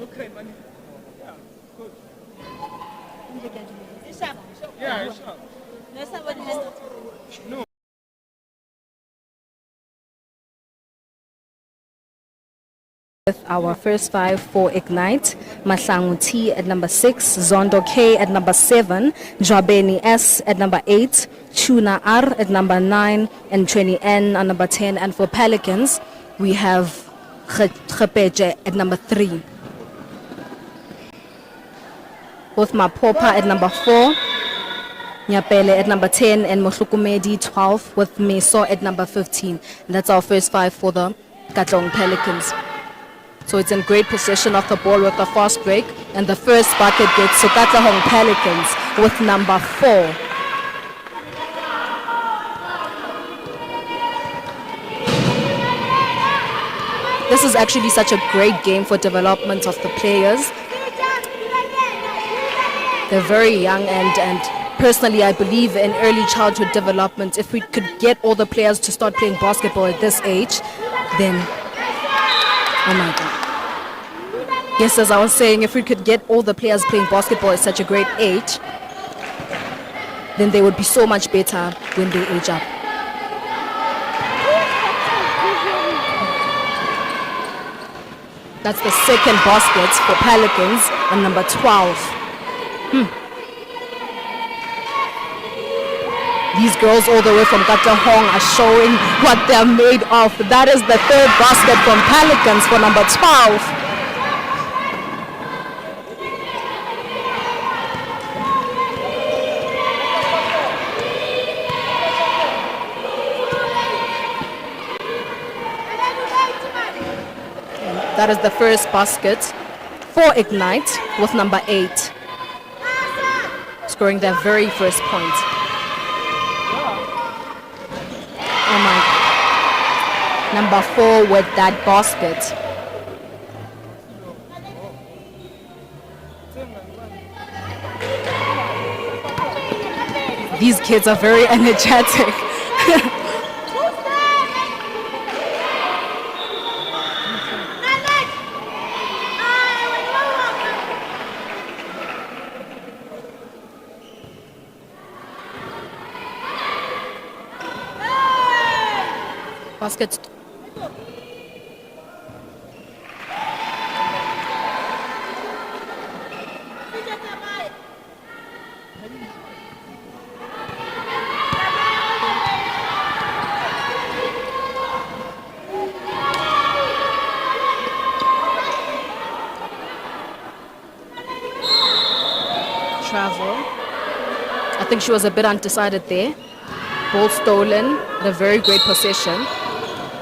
okay, man. Yeah, good. It's sharp. Yeah, it's sharp. No, somebody has to. No. With our first five for Ignite, Masangu T at number 6, Zondo K at number 7, Jabeni S at number 8, Chuna R at number 9, and Trini N at number 10. And for Pelicans, we have Khepeje at number 3. Both Mapopa at number 4, Nyapele at number 10, and Moshukumedi 12, with Meso at number 15. And that's our first five for the Katlong Pelicans. So it's in great possession of the ball with a fast break. And the first bucket gets to Katlehong Pelicans with number 4. This is actually such a great game for development of the players. They're very young and personally I believe in early childhood development. If we could get all the players to start playing basketball at this age, then, oh my God. Yes, as I was saying, if we could get all the players playing basketball at such a great age, then they would be so much better when they age up. That's the second basket for Pelicans and number 12. These girls all the way from Katlehong are showing what they're made of. That is the third basket from Pelicans for number 12. That is the first basket for Ignite with number 8, scoring their very first point. Oh my. Number 4 with that basket. These kids are very energetic. Basket. Travel. I think she was a bit undecided there. Ball stolen. A very great possession.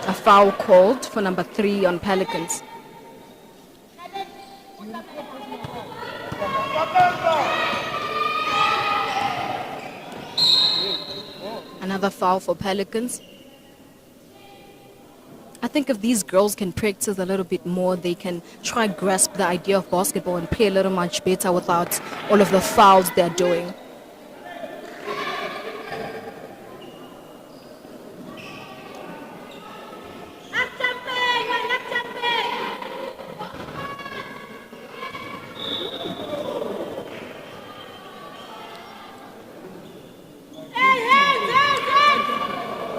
A foul called for number 3 on Pelicans. Another foul for Pelicans. I think if these girls can practice a little bit more, they can try grasp the idea of basketball and play a little much better without all of the fouls they're doing.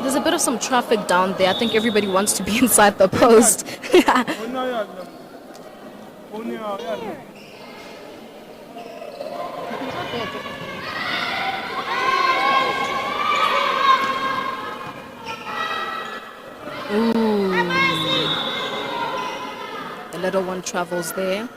There's a bit of some traffic down there. I think everybody wants to be inside the post. Ooh. The little one travels there.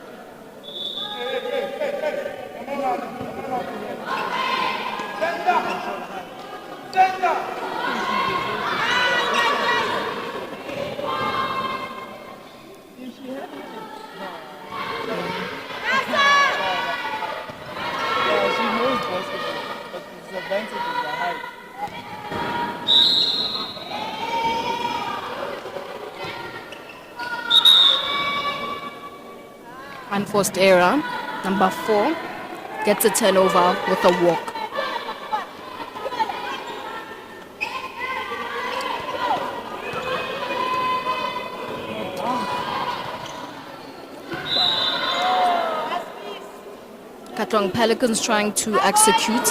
Unforced error. Number 4 gets a turnover with a walk. Katong Pelicans trying to execute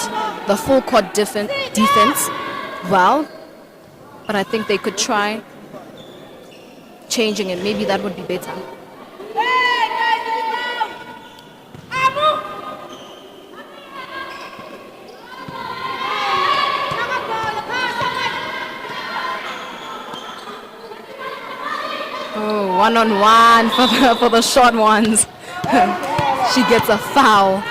the full court defense well, but I think they could try changing it. Maybe that would be better. Oh, one-on-one for the short ones. She gets a foul.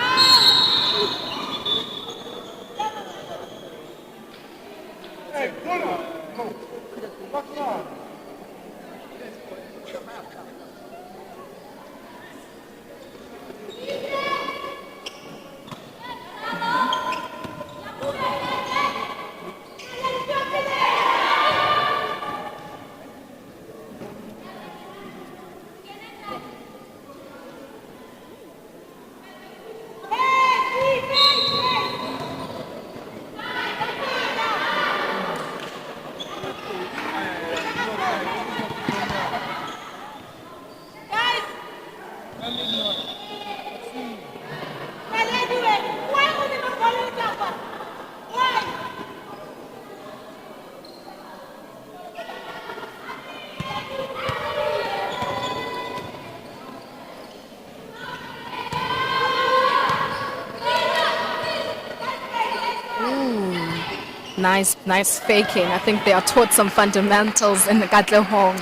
Nice faking. I think they are taught some fundamentals in the Katlehong.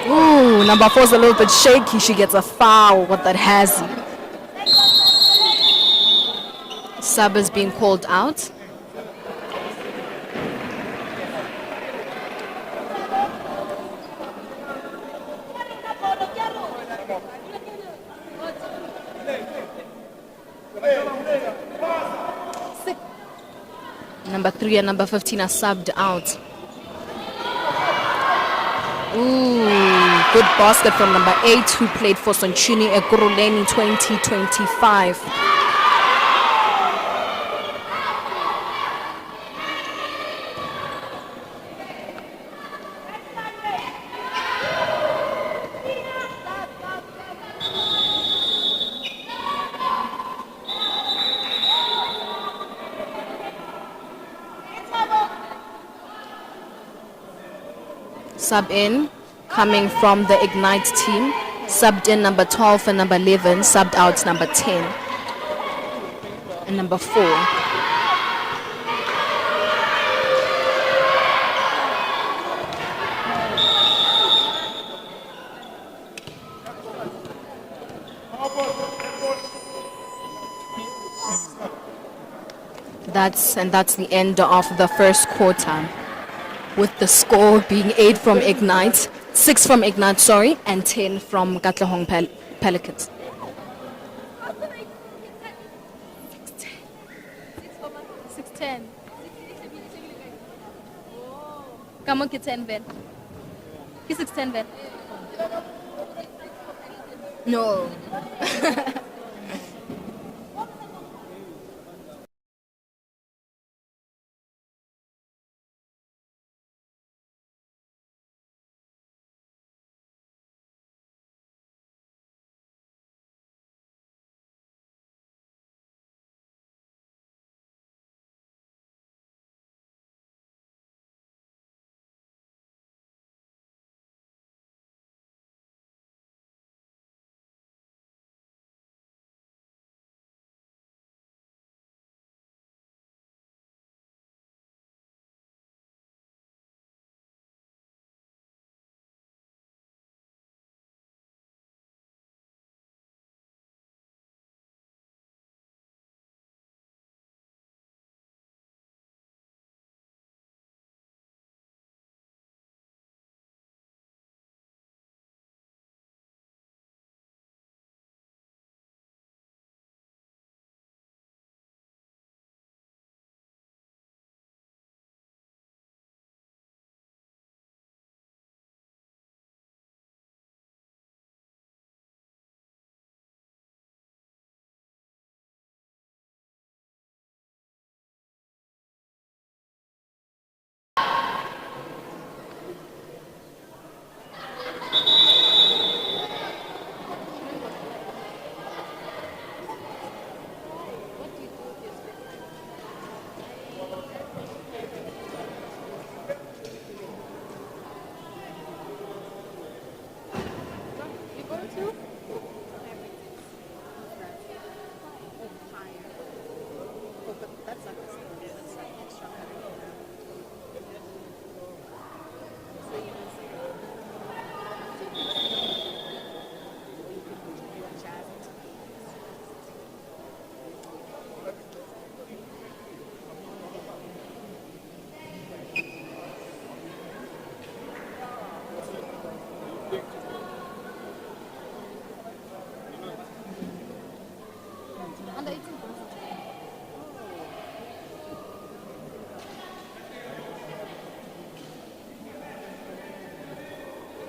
Ooh, number 4's a little bit shaky. She gets a foul with that hazy. Sub is being called out. Number 3 and number 15 are subbed out. Ooh, good basket from number 8 who played for Sonchuni Ekuruleni 2025. Sub in, coming from the Ignite team. Subbed in number 12 and number 11. Subbed out number 10 and number 4. That's the end of the first quarter, with the score being 8 from Ignite, 6 from Ignite, sorry, and 10 from Katlehong Pelicans. Come on, 10 Ben. 610 Ben. No.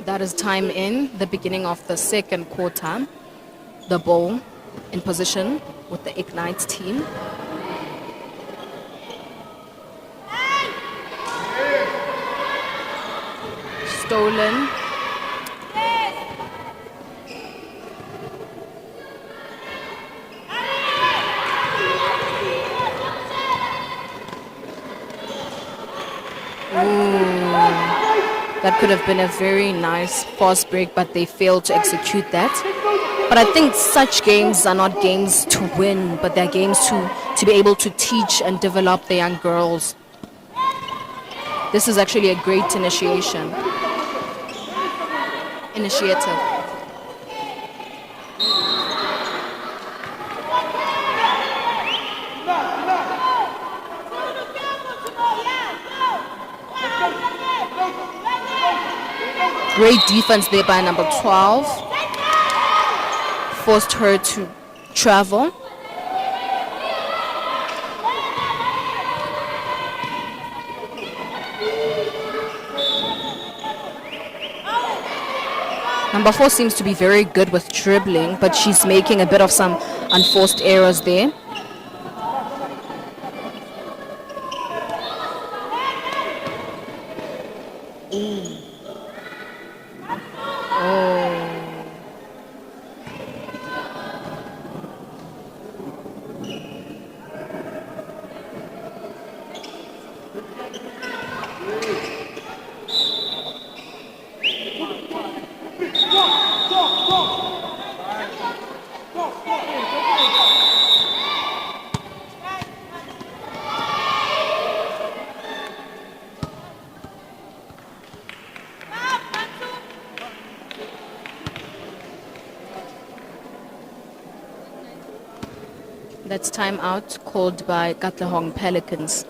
That is time in the beginning of the second quarter. The ball in position with the Ignite team. Stolen. That could have been a very nice fast break, but they failed to execute that. But I think such games are not games to win, but they're games to be able to teach and develop the young girls. This is actually a great initiative. Great defense there by number 12. Forced her to travel. Number 4 seems to be very good with dribbling, but she's making a bit of some unforced errors there. That's timeout called by Katlehong Pelicans.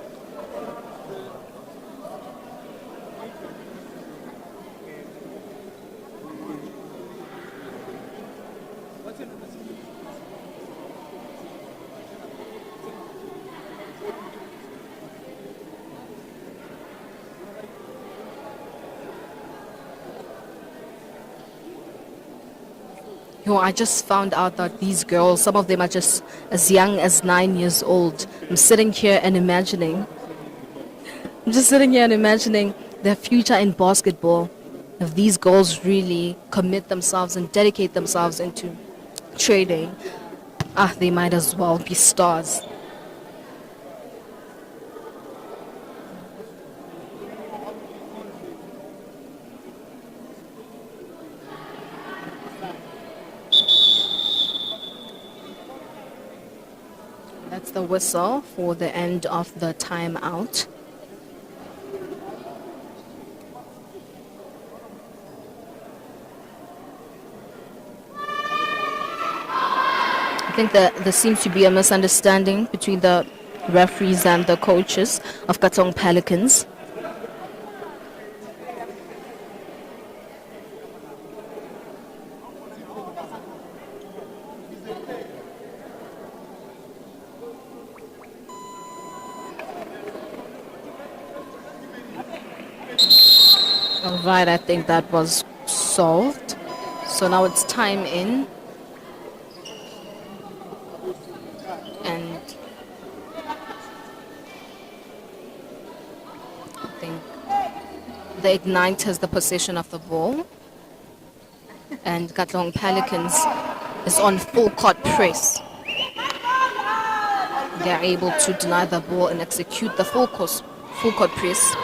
Yo, I just found out that these girls, some of them are just as young as 9 years old. I'm just sitting here and imagining their future in basketball. If these girls really commit themselves and dedicate themselves into trading, they might as well be stars. That's the whistle for the end of the timeout. I think that there seems to be a misunderstanding between the referees and the coaches of Katlehong Pelicans. Right, I think that was solved. So now it's time in. And I think the Ignite has the possession of the ball. And Katlehong Pelicans is on full court press. They're able to deny the ball and execute the full court press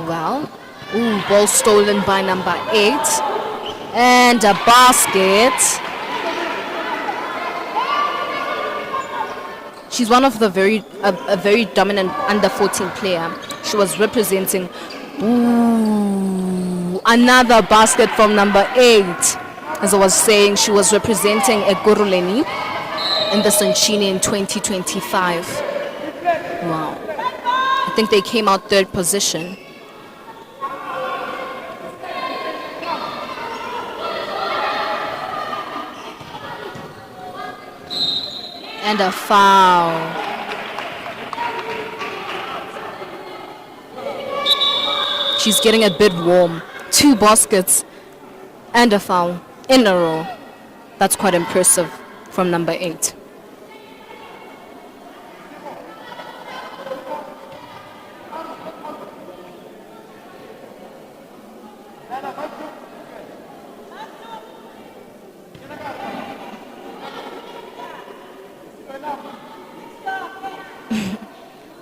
well. Ooh, ball stolen by number 8. And a basket. She's one of the a very dominant under 14 player. She was representing. Ooh, another basket from number 8. As I was saying, she was representing Eguruleni in the Sonchini in 2025. Wow. I think they came out third position. And a foul. She's getting a bit warm. 2 baskets And a foul in a row. That's quite impressive from number 8.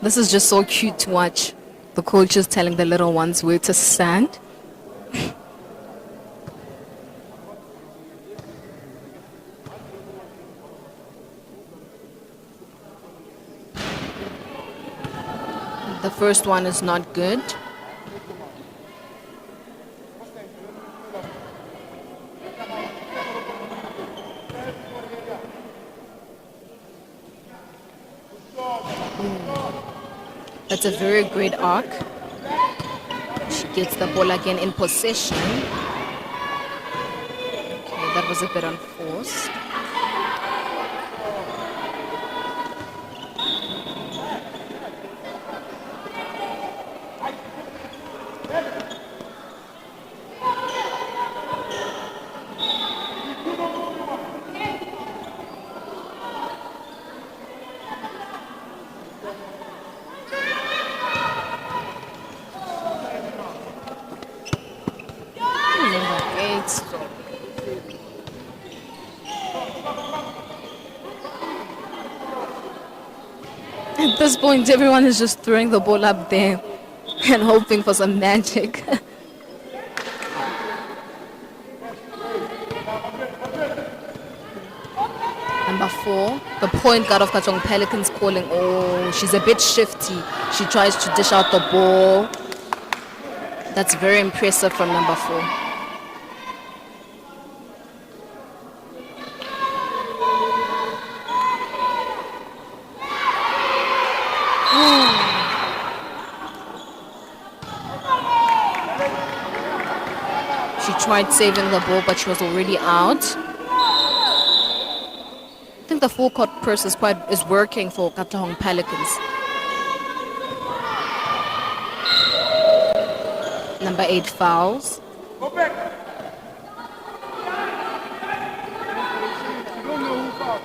This is just so cute to watch. The coaches telling the little ones where to stand. The first one is not good. That's a very great arc. She gets the ball again in possession. Okay, that was a bit unforced. At this point, everyone is just throwing the ball up there and hoping for some magic. Number 4, the point guard of Katong Pelicans calling. Oh, she's a bit shifty. She tries to dish out the ball. That's very impressive from number 4. She tried saving the ball, but she was already out. I think the full court press is working for Katong Pelicans. Number 8 fouls. Go back. You don't know who fouled.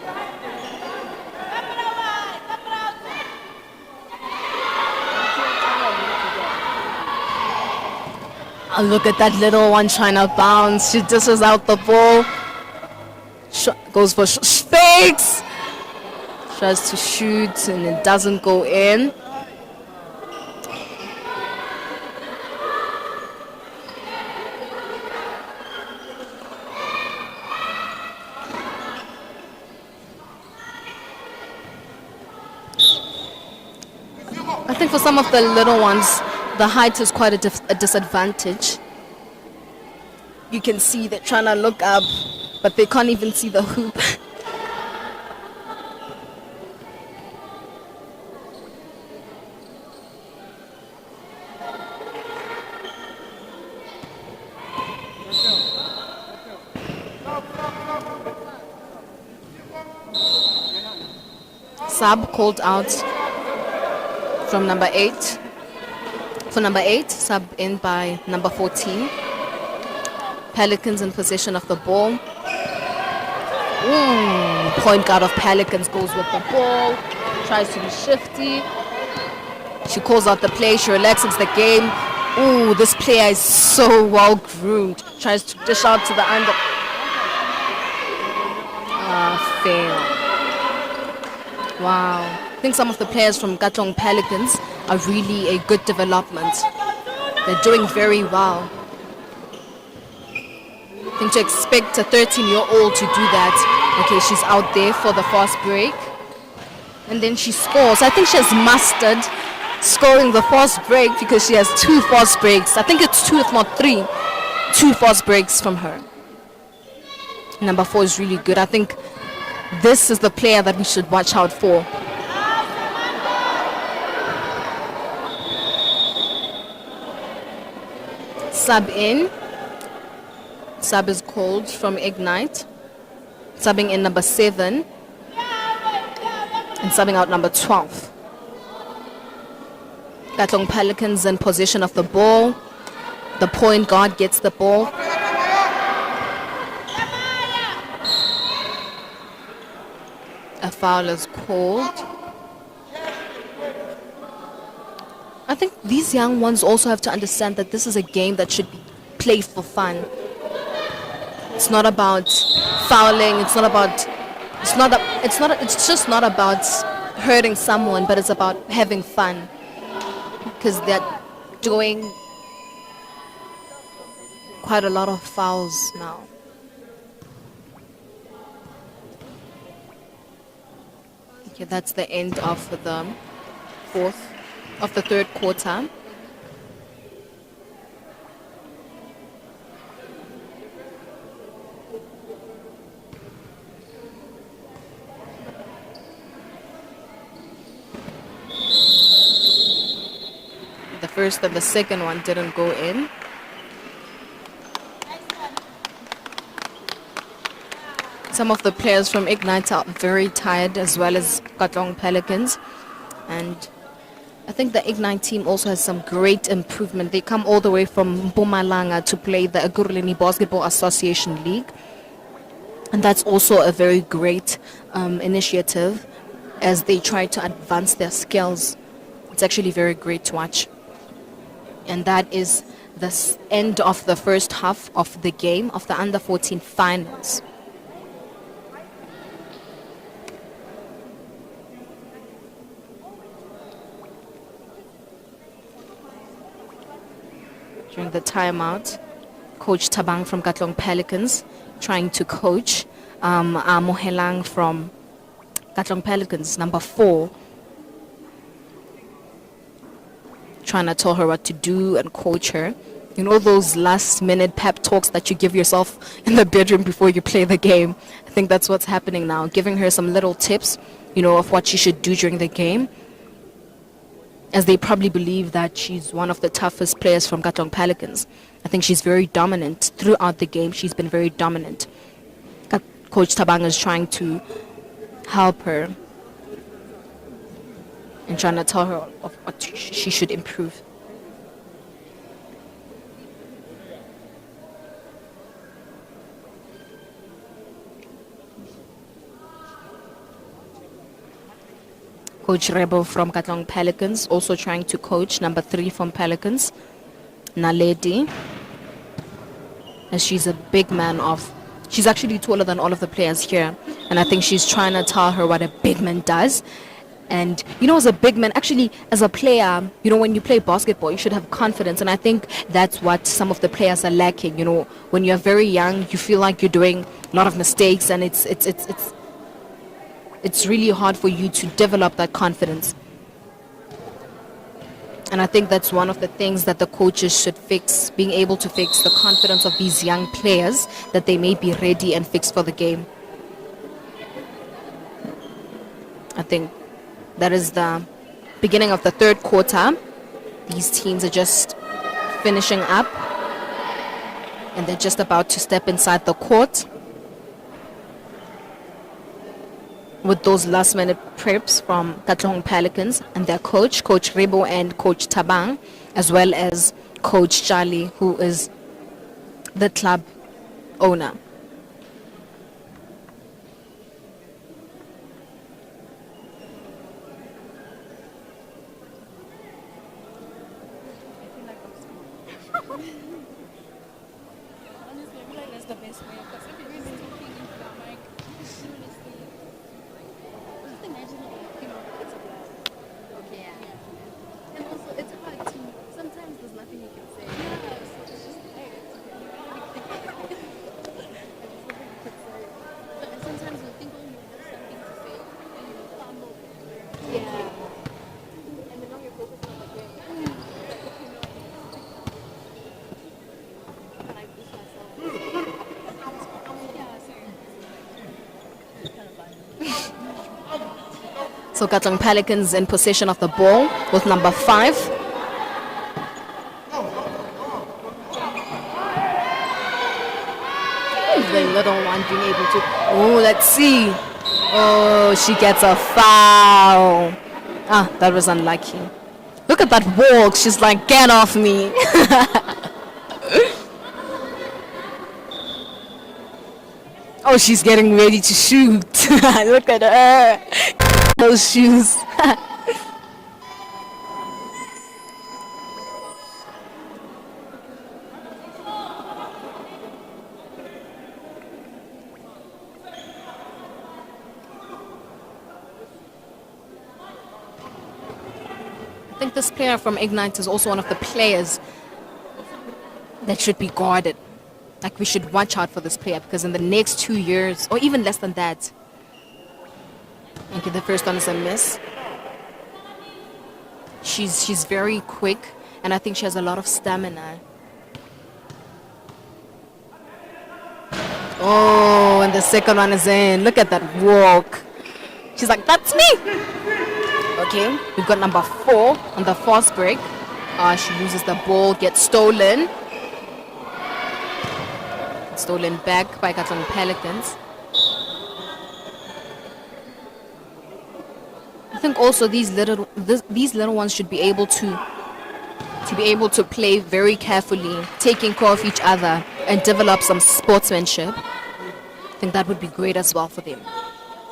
Oh, look at that little one trying to bounce. She dishes out the ball. Goes for fakes. Tries to shoot and it doesn't go in. I think for some of the little ones, the height is quite a disadvantage. You can see they're trying to look up, but they can't even see the hoop. Sub called out from number 8. For number 8, sub in by number 14. Pelicans in possession of the ball. Ooh, point guard of Pelicans goes with the ball. Tries to be shifty. She calls out the play. She relaxes the game. Ooh, this player is so well groomed. Tries to dish out to the under. Fail. Wow. I think some of the players from Katong Pelicans are really a good development. They're doing very well. I think to expect a 13-year-old to do that. Okay, she's out there for the fast break. And then she scores. I think she has mastered scoring the fast break because she has 2 fast breaks. I think it's 2 if not 3. 2 fast breaks from her. Number 4 is really good. I think this is the player that we should watch out for. Sub in. Sub is called from Ignite. Subbing in number 7. And subbing out number 12. Katong Pelicans in possession of the ball. The point guard gets the ball. foul is called. I think these young ones also have to understand that this is a game that should be played for fun. It's not about fouling. It's just not about hurting someone, but it's about having fun because they're doing quite a lot of fouls now. Okay, that's the end of the third quarter. The first and the second one didn't go in. Some of the players from Ignite are very tired, as well as Katlong Pelicans. And I think the Ignite team also has some great improvement. They come all the way from Mpumalanga to play the Agurleni Basketball Association League. And that's also a very great initiative as they try to advance their skills. It's actually very great to watch. And that is the end of the first half of the game of the Under-14 finals. During the timeout, Coach Tabang from Katlong Pelicans trying to coach Mohelang from Katlong Pelicans, number 4, trying to tell her what to do and coach her. You know those last-minute pep talks that you give yourself in the bedroom before you play the game? I think that's what's happening now, giving her some little tips, of what she should do during the game, as they probably believe that she's one of the toughest players from Katlong Pelicans. I think she's very dominant throughout the game. She's been very dominant. Coach Tabang is trying to help her and trying to tell her of what she should improve. Coach Rebo from Katlong Pelicans also trying to coach number 3 from Pelicans, Naledi. And she's a big man she's actually taller than all of the players here. And I think she's trying to tell her what a big man does. And, as a big man, actually, as a player, when you play basketball, you should have confidence. And I think that's what some of the players are lacking. When you're very young, you feel like you're doing a lot of mistakes, and it's really hard for you to develop that confidence. And I think that's one of the things that the coaches should fix, being able to fix the confidence of these young players, that they may be ready and fixed for the game. I think that is the beginning of the third quarter. These teams are just finishing up, and they're just about to step inside the court with those last-minute preps from Katlong Pelicans and their coach, Coach Rebo and Coach Tabang, as well as Coach Charlie, who is the club owner. So Katlong Pelicans in possession of the ball with number 5. The little one being able to... Oh, let's see. Oh, she gets a foul. That was unlucky. Look at that walk. She's like, get off me. Oh, she's getting ready to shoot. Look at her. Those shoes. I think this player from Ignite is also one of the players that should be guarded. Like, we should watch out for this player because in the next 2 years, or even less than that. Okay, the first one is a miss. She's very quick, and I think she has a lot of stamina. Oh, and the second one is in. Look at that walk. She's like, that's me. Okay, we've got number 4 on the fast break. She loses the ball, gets stolen. Stolen back by Katlon Pelicans. I think also these little ones should be able to play very carefully, taking care of each other, and develop some sportsmanship. I think that would be great as well for them.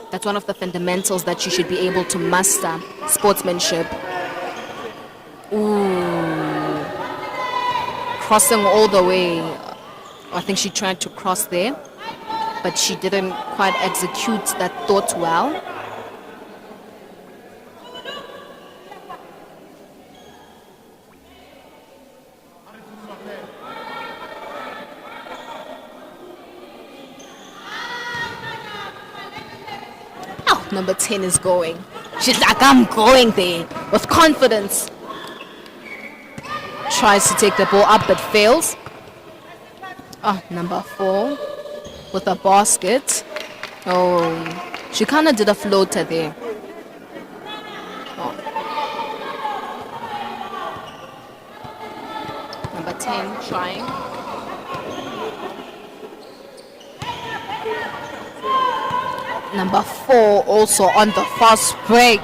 That's one of the fundamentals that you should be able to master: sportsmanship. Ooh, crossing all the way. I think she tried to cross there, but she didn't quite execute that thought well. Oh, number 10 is going. She's like, I'm going there with confidence. Tries to take the ball up but fails. Oh, number 4 with a basket. Oh, she kind of did a floater there. Oh. Number 10 trying. Number 4 also on the fast break.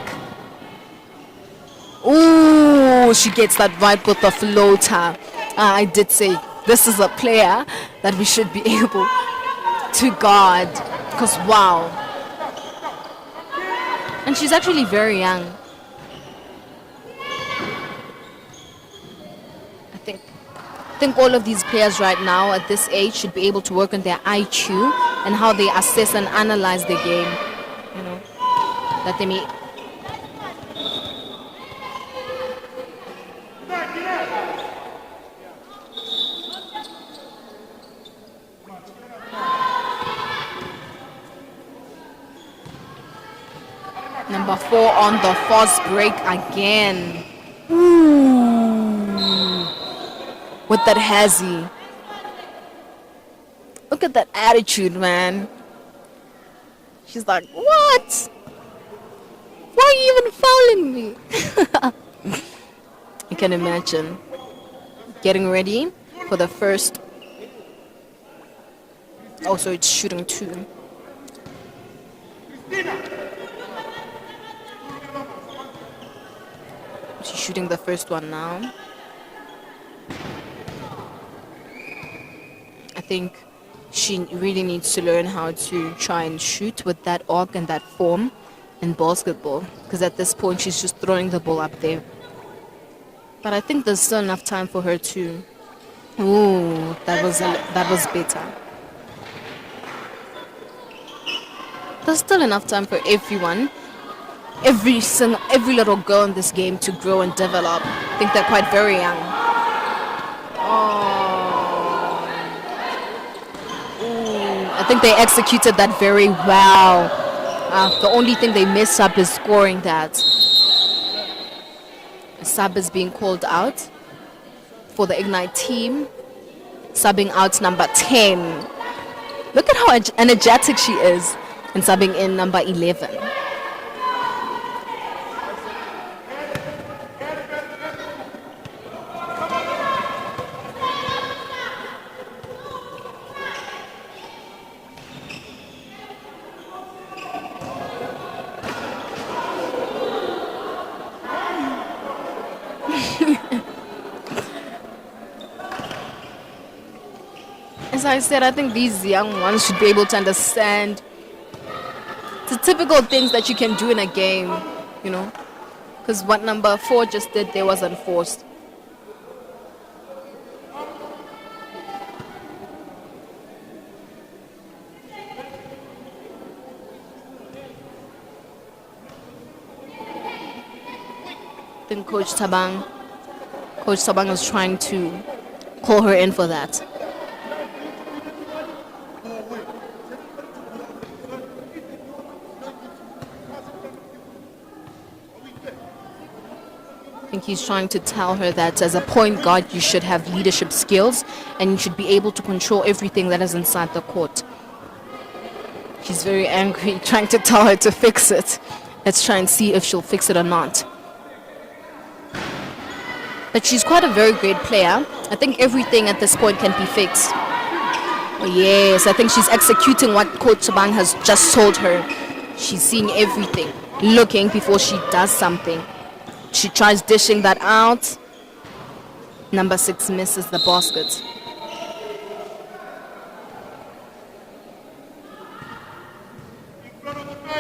Ooh, she gets that right with the floater. I did say this is a player that we should be able to guard, because wow. And she's actually very young. I think all of these players right now at this age should be able to work on their IQ and how they assess and analyze the game. You know, that they may. Number 4 on the fast break again. Ooh. With that hazy. Look at that attitude, man. She's like, what? Why are you even fouling me? You can imagine. Getting ready for the first. Oh, so it's shooting 2. She's shooting the first one now. I think she really needs to learn how to try and shoot with that arc and that form in basketball, because at this point she's just throwing the ball up there. But I think there's still enough time for her to. Ooh, that was better. There's still enough time for everyone. Every little girl in this game to grow and develop. I think they're quite very young. Oh. Ooh, I think they executed that very well. The only thing they messed up is scoring that. A sub is being called out for the Ignite team. Subbing out number 10. Look at how energetic she is. And subbing in number 11. As I said, I think these young ones should be able to understand the typical things that you can do in a game, you know. Because what number 4 just did there was enforced. I think Coach Tabang is trying to call her in for that. I think he's trying to tell her that as a point guard, you should have leadership skills and you should be able to control everything that is inside the court. She's very angry, trying to tell her to fix it. Let's try and see if she'll fix it or not. But she's quite a very great player. I think everything at this point can be fixed. Oh, yes, I think she's executing what Coach Tabang has just told her. She's seeing everything, looking before she does something. She tries dishing that out. Number 6 misses the basket.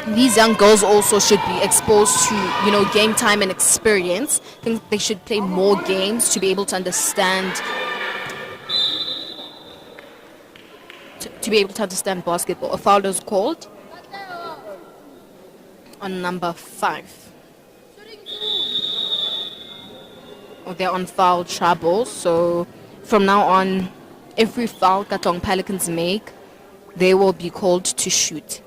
These young girls also should be exposed to, game time and experience. I think they should play more games to be able to understand to be able to understand basketball. A foul is called on number 5. They're on foul trouble, so from now on, every foul Katong Pelicans make, they will be called to shoot.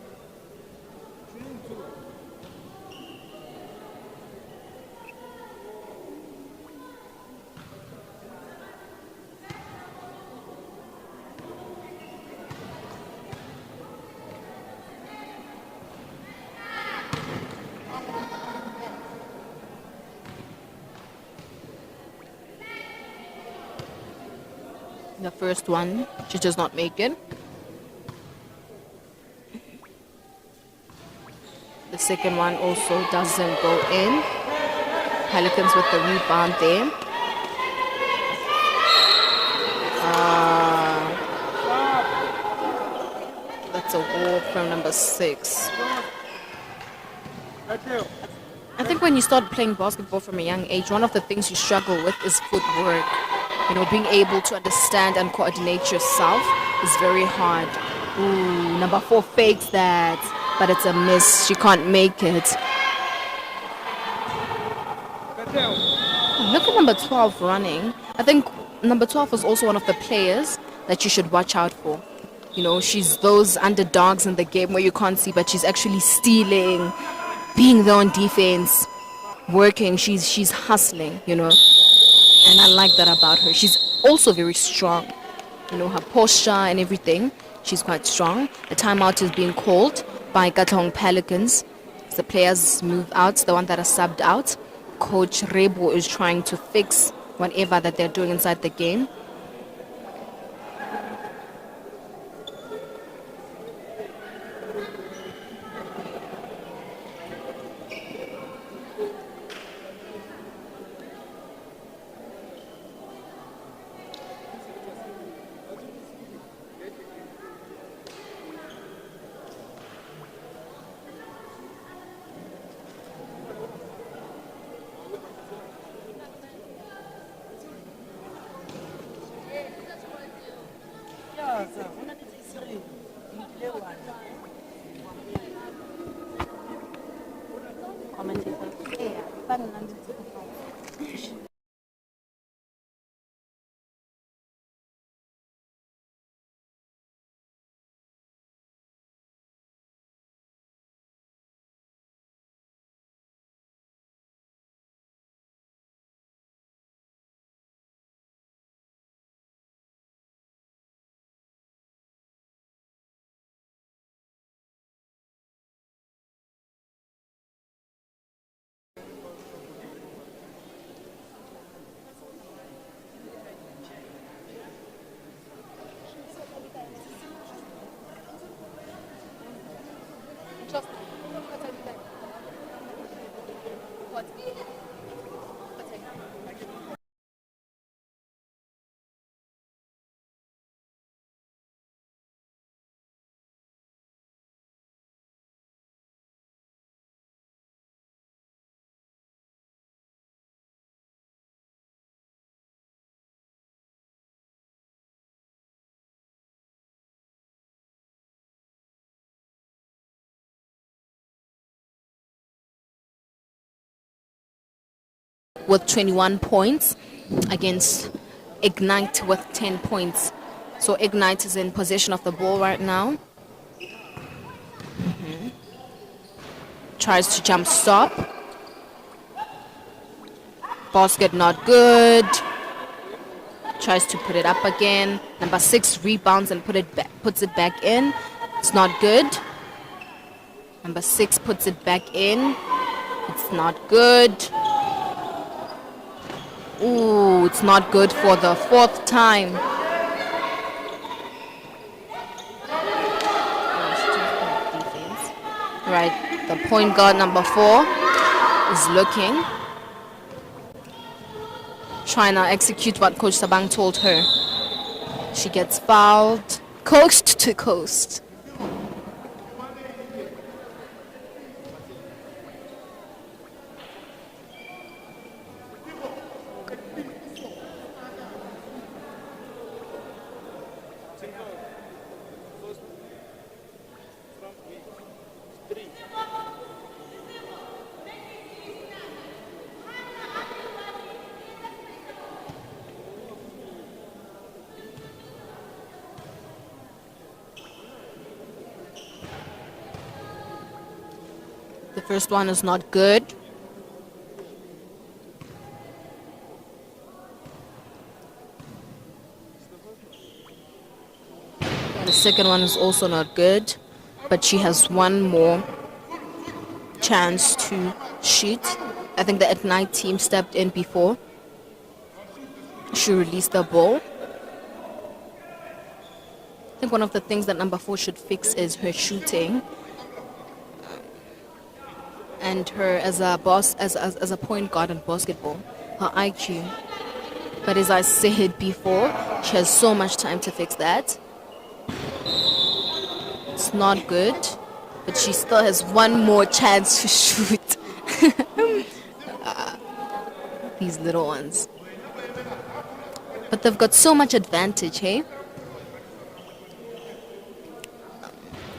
The first one, she does not make it. The second one also doesn't go in. Pelicans with the rebound there. That's a walk from number 6. I think when you start playing basketball from a young age, one of the things you struggle with is footwork. Being able to understand and coordinate yourself is very hard. Ooh, number 4 fakes that, but it's a miss. She can't make it. Look at number 12 running. I think number 12 is also one of the players that you should watch out for. She's those underdogs in the game where you can't see, but she's actually stealing, being there on defense, working. She's hustling, And I like that about her. She's also very strong. Her posture and everything. She's quite strong. The timeout is being called by Katong Pelicans. The players move out, the one that are subbed out. Coach Rebo is trying to fix whatever that they're doing inside the game. with 21 points against Ignite with 10 points. So Ignite is in possession of the ball right now. Tries to jump stop. Basket not good. Tries to put it up again. Number 6 rebounds and puts it back in. It's not good. Number 6 puts it back in. It's not good. Ooh, it's not good for the 4th time. Right, the point guard number 4 is looking. Trying to execute what Coach Sabang told her. She gets fouled. Coast to coast. The first one is not good. The second one is also not good, but she has one more chance to shoot. I think the Ignite team stepped in before she released the ball. I think one of the things that number 4 should fix is her shooting. And her as a point guard in basketball, her IQ. But as I said before, she has so much time to fix that. It's not good, but she still has one more chance to shoot. These little ones. But they've got so much advantage, hey?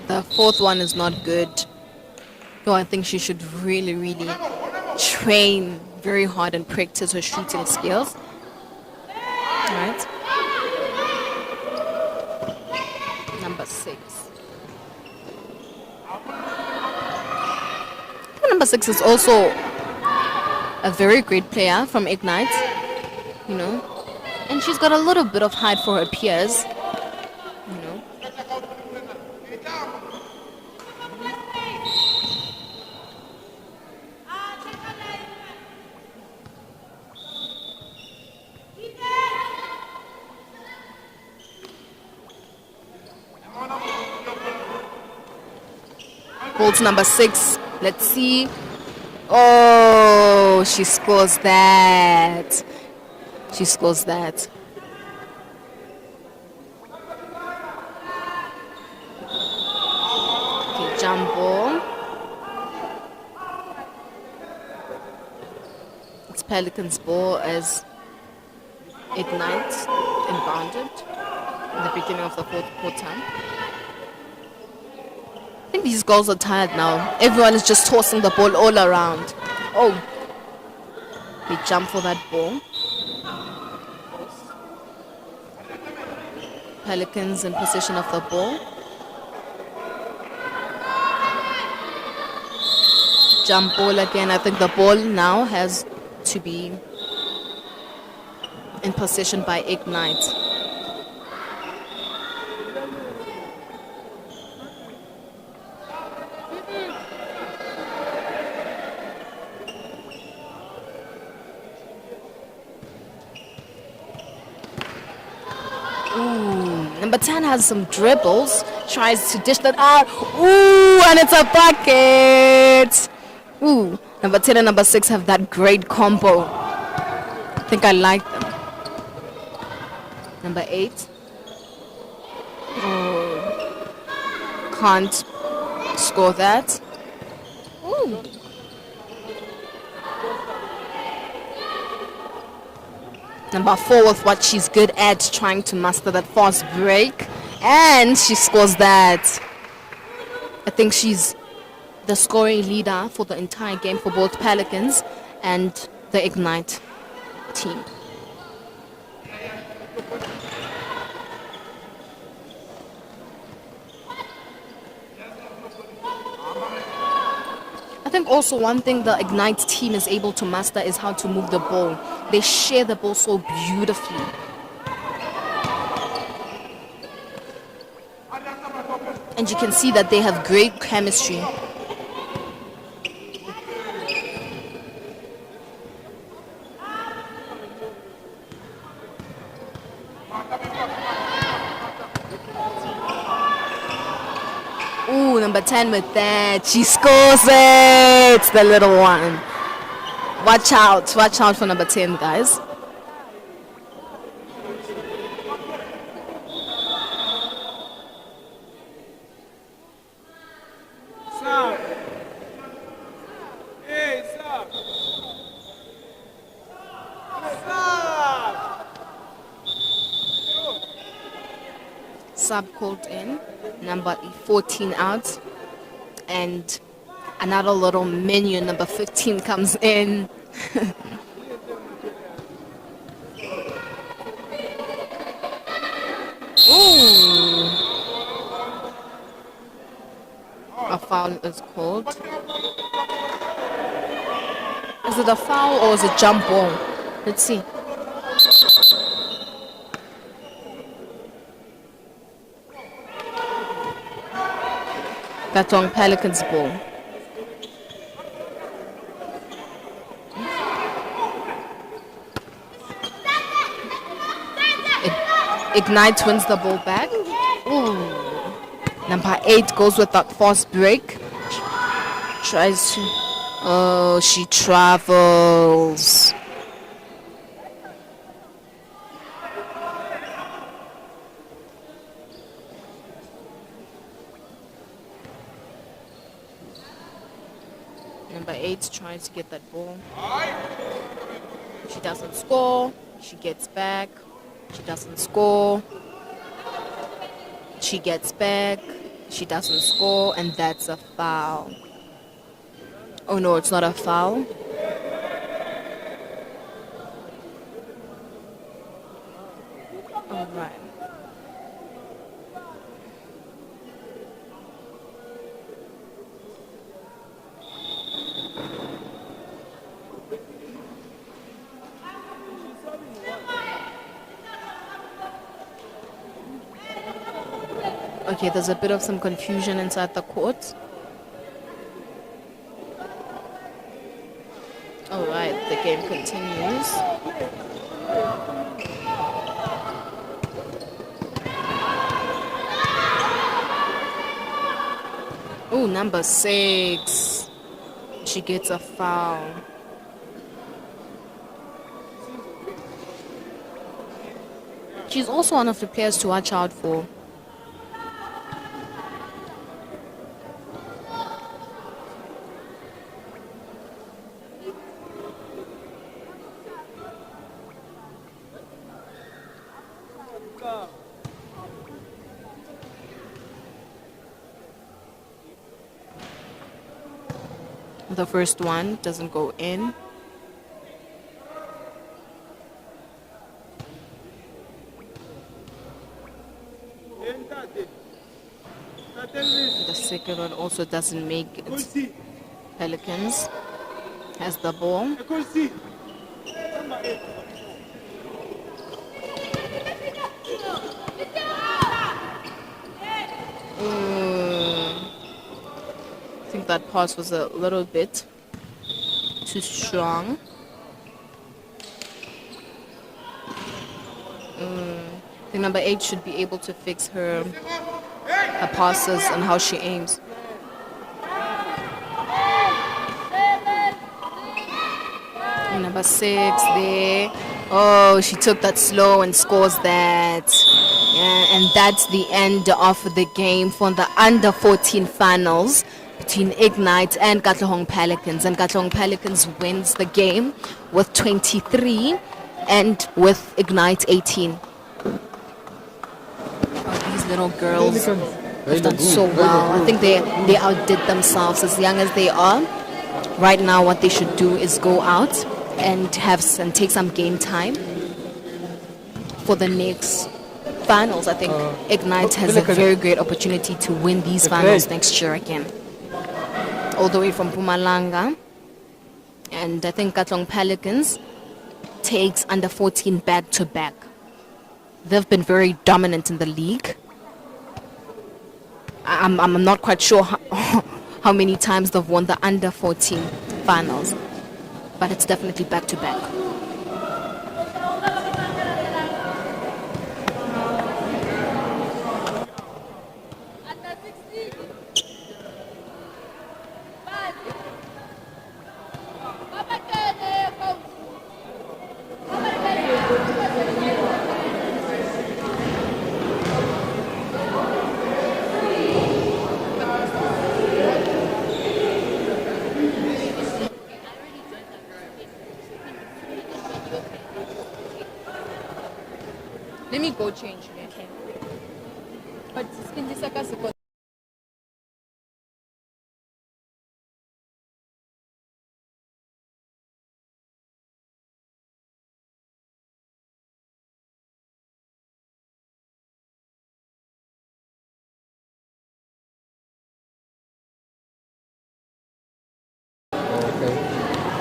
The 4th one is not good. No, I think she should really, really train very hard and practice her shooting skills. All right. Number 6. Number 6 is also a very great player from Ignite, you know. And she's got a little bit of height for her peers, you know. Ball to number 6. Let's see. Oh, she scores that. She scores that. Okay, jump ball. It's Pelicans ball as Ignite inbounded in the beginning of the 4th quarter. I think these girls are tired now. Everyone is just tossing the ball all around. Oh, they jump for that ball. Pelicans in possession of the ball. Jump ball again. I think the ball now has to be in possession by Ignite. Number 10 has some dribbles, tries to dish that out. Ooh, and it's a bucket. Ooh, number 10 and number 6 have that great combo. I think I like them. Number 8. Oh, can't score that. Ooh. Number 4 with what she's good at, trying to master that fast break. And she scores that. I think she's the scoring leader for the entire game for both Pelicans and the Ignite team. I think also one thing the Ignite team is able to master is how to move the ball. They share the ball so beautifully. And you can see that they have great chemistry. Ooh, number 10 with that. She scores it. It's the little one. Watch out for number 10, guys. Stop. Hey, stop. Stop. Sub called in, number 14 out, and another little minion, number 15, comes in. Ooh. A foul is called. Is it a foul or is it jump ball? Let's see. Katong Pelicans ball. Ignite wins the ball back. Ooh. Number 8 goes with that fast break. Tries to... Oh, she travels. Number 8 tries to get that ball. She doesn't score. She gets back. She doesn't score. She gets back. She doesn't score. And that's a foul. Oh no, it's not a foul. All right. Okay, there's a bit of some confusion inside the court. All right, the game continues. Oh, number 6. She gets a foul. She's also one of the players to watch out for. The first one doesn't go in. The second one also doesn't make it. Pelicans has the ball. I think that pass was a little bit too strong. I think number 8 should be able to fix her passes and how she aims. And number 6 there. Oh, she took that slow and scores that. Yeah, and that's the end of the game for the under 14 finals between Ignite and Katlehong Pelicans. And Katlehong Pelicans wins the game with 23 and with Ignite 18. Oh, these little girls have done so well. I think they outdid themselves as young as they are. Right now what they should do is go out and take some game time for the next finals. I think Ignite has a very great opportunity to win these finals next year again. All the way from Mpumalanga. And I think Katlong Pelicans takes under 14 back to back. They've been very dominant in the league. I'm not quite sure how many times they've won the under 14 finals, but it's definitely back to back. Let me go change. Okay. But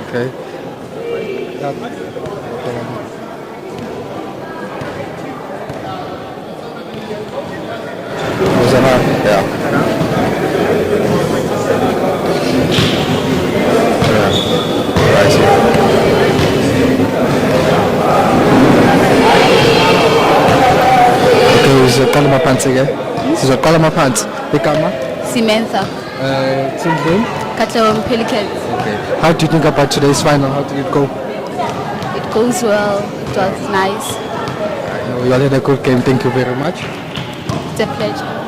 Okay. Was that hard? Yeah. I see. Okay, call my pants again. So call my pants. Becama. Samantha. Team name? Katlong Pelicans. Okay. How do you think about today's final? How did it go? It goes well. It was nice. You all had a good game. Thank you very much. It's a pleasure.